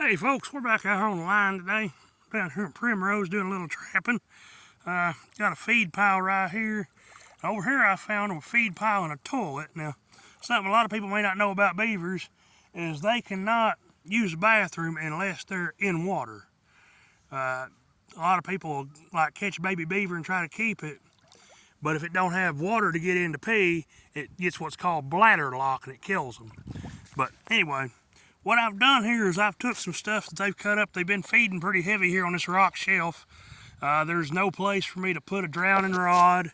Hey folks, we're back out here on the line today. Down here in Primrose doing a little trapping. Got a feed pile right here. Over here I found a feed pile and a toilet. Now, something a lot of people may not know about beavers is they cannot use the bathroom unless they're in water. A lot of people like catch a baby beaver and try to keep it, but if it don't have water to get in to pee, it gets what's called bladder lock and it kills them. But anyway, what I've done here is I've took some stuff that they've cut up. They've been feeding pretty heavy here on this rock shelf. There's no place for me to put a drowning rod,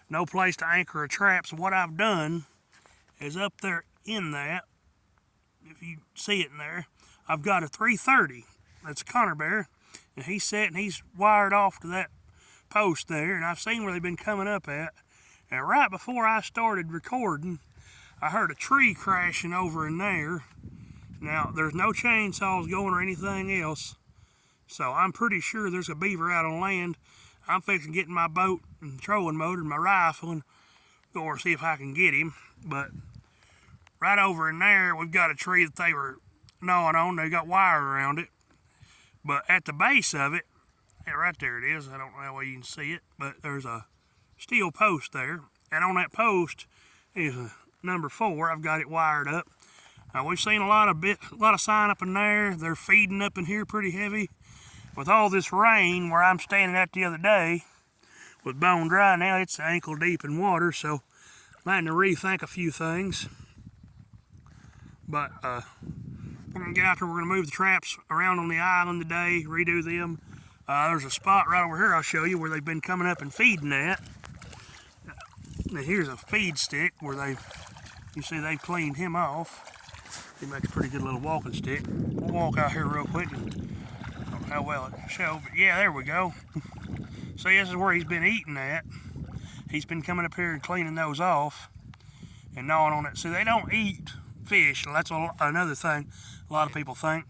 no place to anchor a trap. So what I've done is up there in that, if you see it in there, I've got a 330. That's a Connor bear, and he's set and he's wired off to that post there, and I've seen where they've been coming up at. And right before I started recording, I heard a tree crashing over in there. Now, there's no chainsaws going or anything else, so I'm pretty sure there's a beaver out on land. I'm fixing to get in my boat and trolling motor and my rifle and go over and see if I can get him. But right over in there, we've got a tree that they were gnawing on. They got wire around it. But at the base of it, yeah, right there it is. I don't know how well you can see it, but there's a steel post there. And on that post is a number 4. I've got it wired up. Now, we've seen a lot of sign up in there. They're feeding up in here pretty heavy. With all this rain where I'm standing at the other day, with bone dry now, it's ankle deep in water, so I'm having to rethink a few things. But we're gonna get out there, we're gonna move the traps around on the island today, redo them. There's a spot right over here I'll show you where they've been coming up and feeding at. Now here's a feed stick where you see they've cleaned him off. He makes a pretty good little walking stick. We'll walk out here real quick and I don't know how well it can show, but yeah, there we go. See, this is where he's been eating at. He's been coming up here and cleaning those off and gnawing on it. See, they don't eat fish. That's another thing a lot of people think.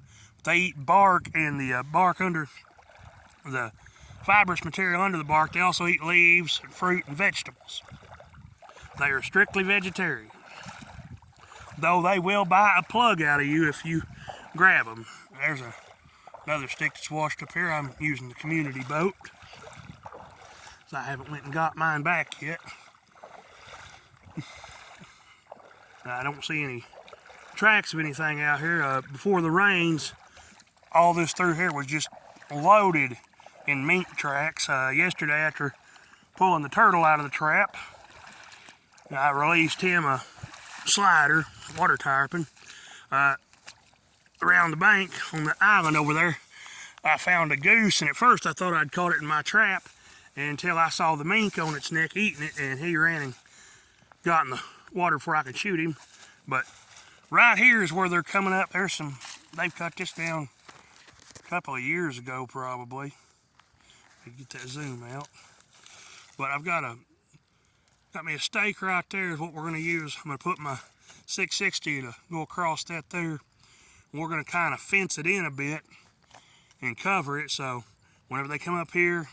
They eat bark and the bark under the fibrous material under the bark. They also eat leaves, and fruit, and vegetables. They are strictly vegetarian, though they will buy a plug out of you if you grab them. There's another stick that's washed up here. I'm using the community boat, so I haven't went and got mine back yet. I don't see any tracks of anything out here. Before the rains, all this through here was just loaded in mink tracks. Yesterday, after pulling the turtle out of the trap, I released him a slider, water tarpon, around the bank on the island over there. I found a goose, and at first I thought I'd caught it in my trap until I saw the mink on its neck eating it, and he ran and got in the water before I could shoot him. But right here is where they're coming up. They've cut this down a couple of years ago probably. Get that zoom out. But I've got me a stake right there is what we're going to use. I'm going to put my 660 to go across that there. We're going to kind of fence it in a bit and cover it, so whenever they come up here,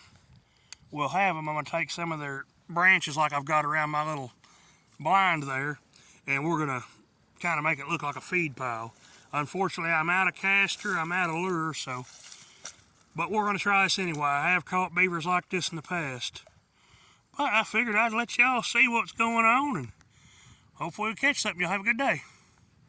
we'll have them. I'm going to take some of their branches like I've got around my little blind there, and we're going to kind of make it look like a feed pile. Unfortunately, I'm out of caster, I'm out of lure, but we're going to try this anyway. I have caught beavers like this in the past. But I figured I'd let y'all see what's going on, and hopefully we'll catch something. Y'all have a good day.